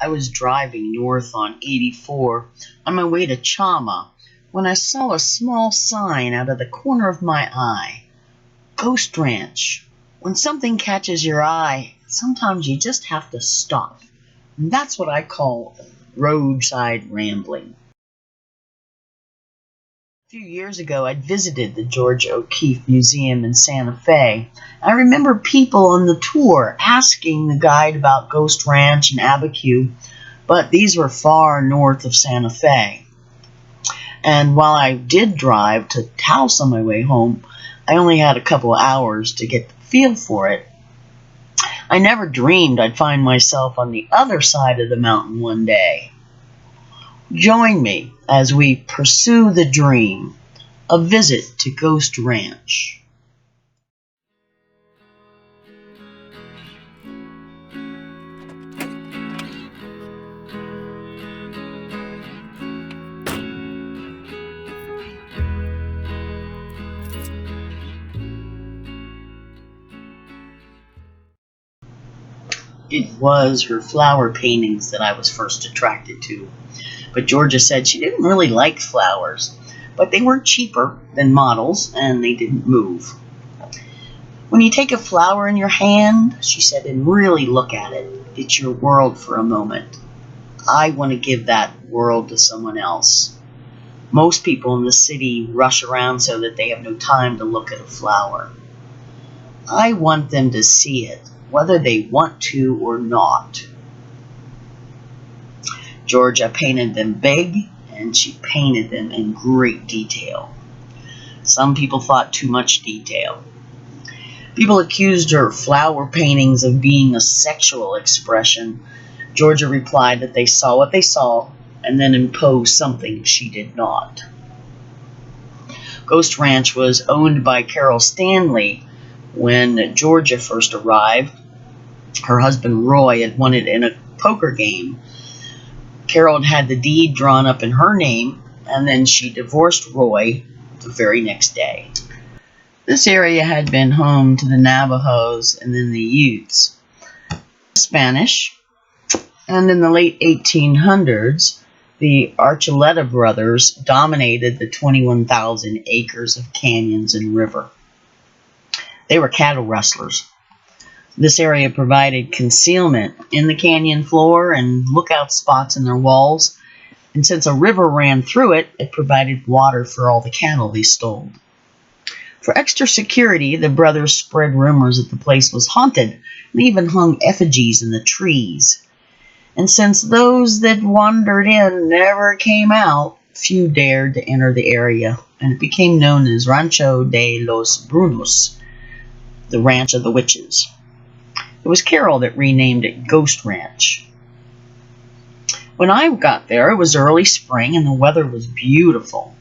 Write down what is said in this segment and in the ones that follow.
I was driving north on 84 on my way to Chama when I saw a small sign out of the corner of my eye. Ghost Ranch. When something catches your eye, sometimes you just have to stop. And that's what I call roadside rambling. A few years ago, I'd visited the George O'Keeffe Museum in Santa Fe. I remember people on the tour asking the guide about Ghost Ranch and Abiquiu, but these were far north of Santa Fe. And while I did drive to Taos on my way home, I only had a couple of hours to get the feel for it. I never dreamed I'd find myself on the other side of the mountain one day. Join me as we pursue the dream, a visit to Ghost Ranch. It was her flower paintings that I was first attracted to. But Georgia said she didn't really like flowers, but they were cheaper than models and they didn't move. When you take a flower in your hand, she said, and really look at it, it's your world for a moment. I want to give that world to someone else. Most people in the city rush around so that they have no time to look at a flower. I want them to see it, whether they want to or not. Georgia painted them big, and she painted them in great detail. Some people thought too much detail. People accused her flower paintings of being a sexual expression. Georgia replied that they saw what they saw and then imposed something she did not. Ghost Ranch was owned by Carol Stanley when Georgia first arrived. Her husband Roy had won it in a poker game. Carol had the deed drawn up in her name, and then she divorced Roy the very next day. This area had been home to the Navajos and then the Utes, Spanish, and in the late 1800s, the Archuleta brothers dominated the 21,000 acres of canyons and river. They were cattle rustlers. This area provided concealment in the canyon floor and lookout spots in their walls, and since a river ran through it, it provided water for all the cattle they stole. For extra security, the brothers spread rumors that the place was haunted and even hung effigies in the trees. And since those that wandered in never came out, few dared to enter the area, and it became known as Rancho de los Brunos, the Ranch of the Witches. It was Carol that renamed it Ghost Ranch. When I got there, it was early spring and the weather was beautiful.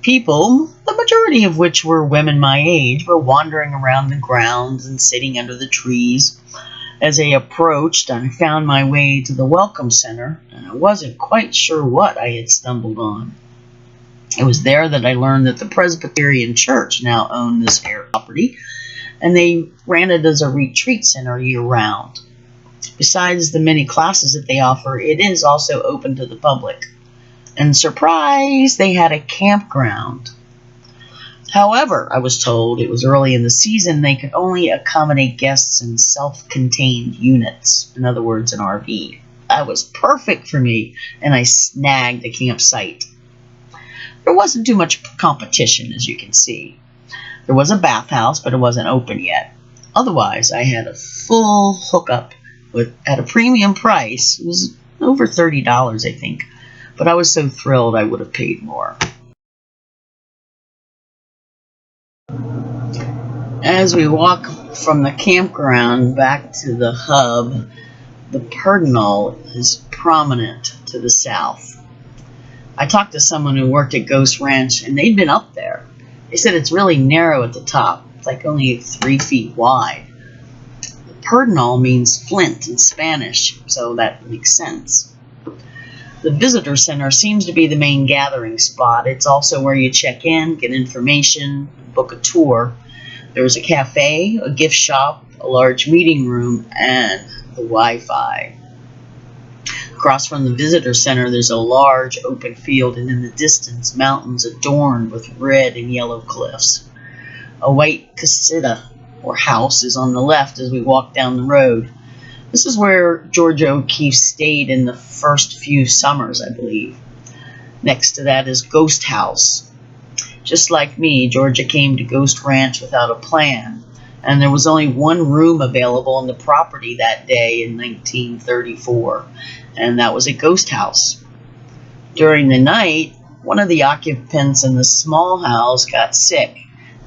People, the majority of which were women my age, were wandering around the grounds and sitting under the trees. As I approached, I found my way to the Welcome Center, and I wasn't quite sure what I had stumbled on. It was there that I learned that the Presbyterian Church now owned this property, and they ran it as a retreat center year-round. Besides the many classes that they offer, it is also open to the public. And surprise, they had a campground. However, I was told it was early in the season, they could only accommodate guests in self-contained units, in other words, an RV. That was perfect for me, and I snagged a campsite. There wasn't too much competition, as you can see. There was a bathhouse, but it wasn't open yet. Otherwise, I had a full hookup at a premium price. It was over $30, I think. But I was so thrilled I would have paid more. As we walk from the campground back to the hub, the Perdinal is prominent to the south. I talked to someone who worked at Ghost Ranch, and they'd been up there. They said it's really narrow at the top. It's like only 3 feet wide. The Perdinal means flint in Spanish, so that makes sense. The visitor center seems to be the main gathering spot. It's also where you check in, get information, book a tour. There's a cafe, a gift shop, a large meeting room, and the Wi-Fi. Across from the visitor center, there's a large open field, and in the distance, mountains adorned with red and yellow cliffs. A white casita, or house, is on the left as we walk down the road. This is where Georgia O'Keeffe stayed in the first few summers, I believe. Next to that is Ghost House. Just like me, Georgia came to Ghost Ranch without a plan, and there was only one room available on the property that day in 1934, and that was a ghost house. During the night, one of the occupants in the small house got sick,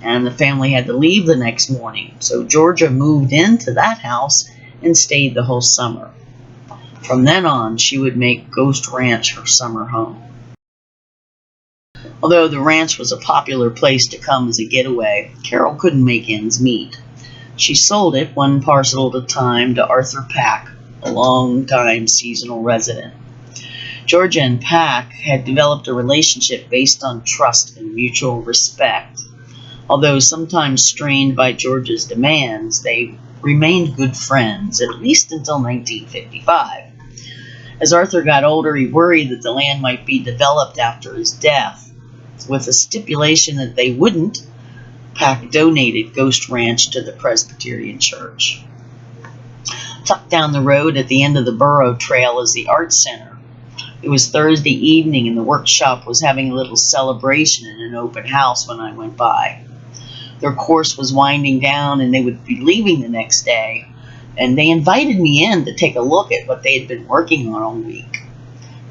and the family had to leave the next morning, so Georgia moved into that house and stayed the whole summer. From then on, she would make Ghost Ranch her summer home. Although the ranch was a popular place to come as a getaway, Carol couldn't make ends meet. She sold it one parcel at a time to Arthur Pack, a long-time seasonal resident. Georgia and Pack had developed a relationship based on trust and mutual respect. Although sometimes strained by Georgia's demands, they remained good friends, at least until 1955. As Arthur got older, he worried that the land might be developed after his death. With a stipulation that they wouldn't, Pack donated Ghost Ranch to the Presbyterian Church. Tucked down the road at the end of the Burro Trail is the Art Center. It was Thursday evening and the workshop was having a little celebration in an open house when I went by. Their course was winding down and they would be leaving the next day, and they invited me in to take a look at what they had been working on all week.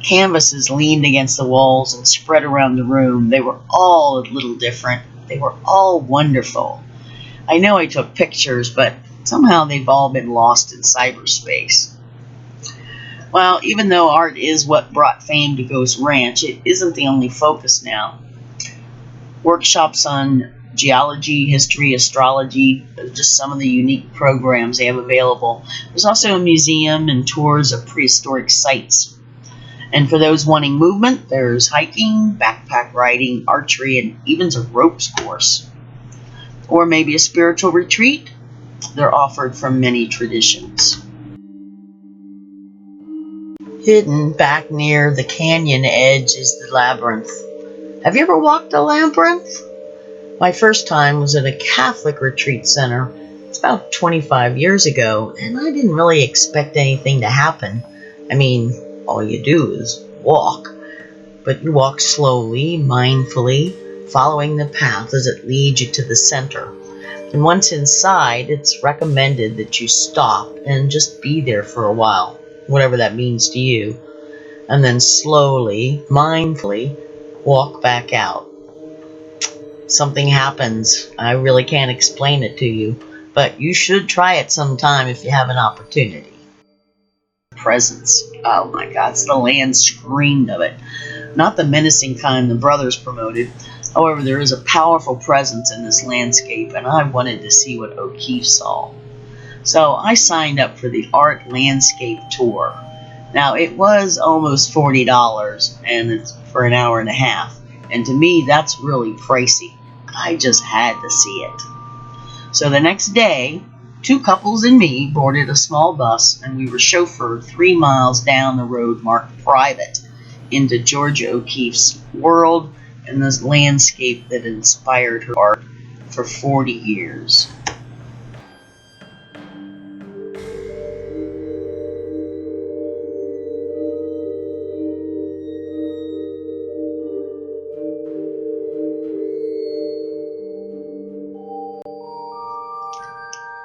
Canvases leaned against the walls and spread around the room. They were all a little different. They were all wonderful. I know I took pictures, but somehow they've all been lost in cyberspace. Well, even though art is what brought fame to Ghost Ranch, it isn't the only focus now. Workshops on geology, history, astrology, just some of the unique programs they have available. There's also a museum and tours of prehistoric sites. And for those wanting movement, there's hiking, backpack riding, archery, and even a ropes course. Or maybe a spiritual retreat. They're offered from many traditions. Hidden back near the canyon edge is the Labyrinth. Have you ever walked the Labyrinth? My first time was at a Catholic retreat center. It's about 25 years ago, and I didn't really expect anything to happen. I mean, all you do is walk, but you walk slowly, mindfully, following the path as it leads you to the center. And once inside, it's recommended that you stop and just be there for a while, whatever that means to you, and then slowly, mindfully, walk back out. Something happens. I really can't explain it to you, but you should try it sometime if you have an opportunity. Presence. Oh my God, the land screamed of it. Not the menacing kind the brothers promoted. However, there is a powerful presence in this landscape, and I wanted to see what O'Keeffe saw. So I signed up for the Art Landscape Tour. Now, it was almost $40, and it's for an hour and a half. And to me, that's really pricey. I just had to see it. So the next day, 2 couples and me boarded a small bus, and we were chauffeured 3 miles down the road marked private into Georgia O'Keeffe's world and this landscape that inspired her art for 40 years.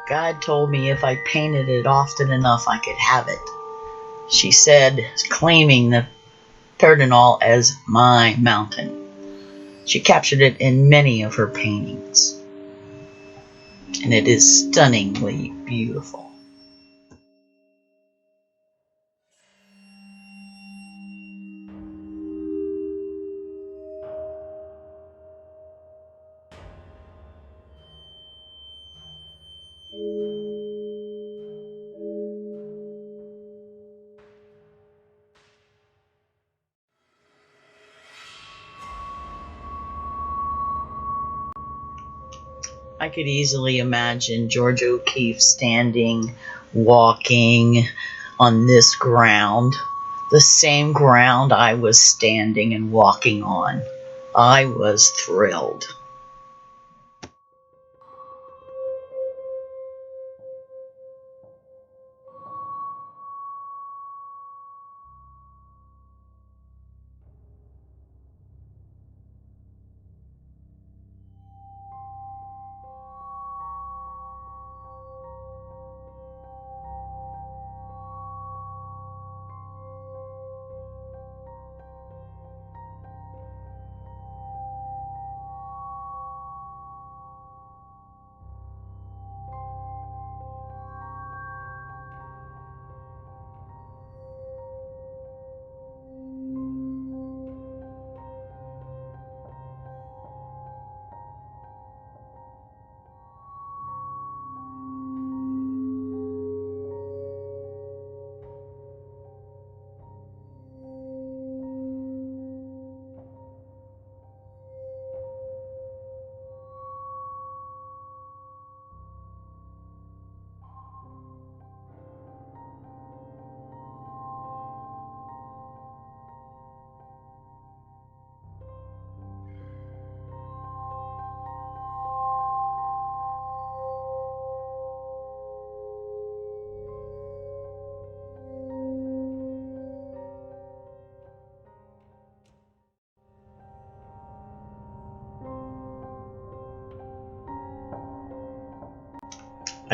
God told me if I painted it often enough, I could have it. She said, claiming the Perdinal as my mountain. She captured it in many of her paintings, and it is stunningly beautiful. I could easily imagine Georgia O'Keeffe standing, walking on this ground, the same ground I was standing and walking on. I was thrilled.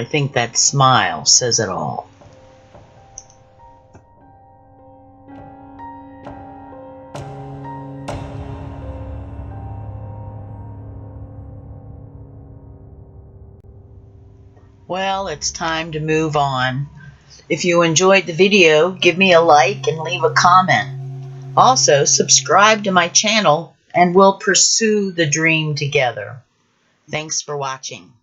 I think that smile says it all. Well, it's time to move on. If you enjoyed the video, give me a like and leave a comment. Also, subscribe to my channel and we'll pursue the dream together. Thanks for watching.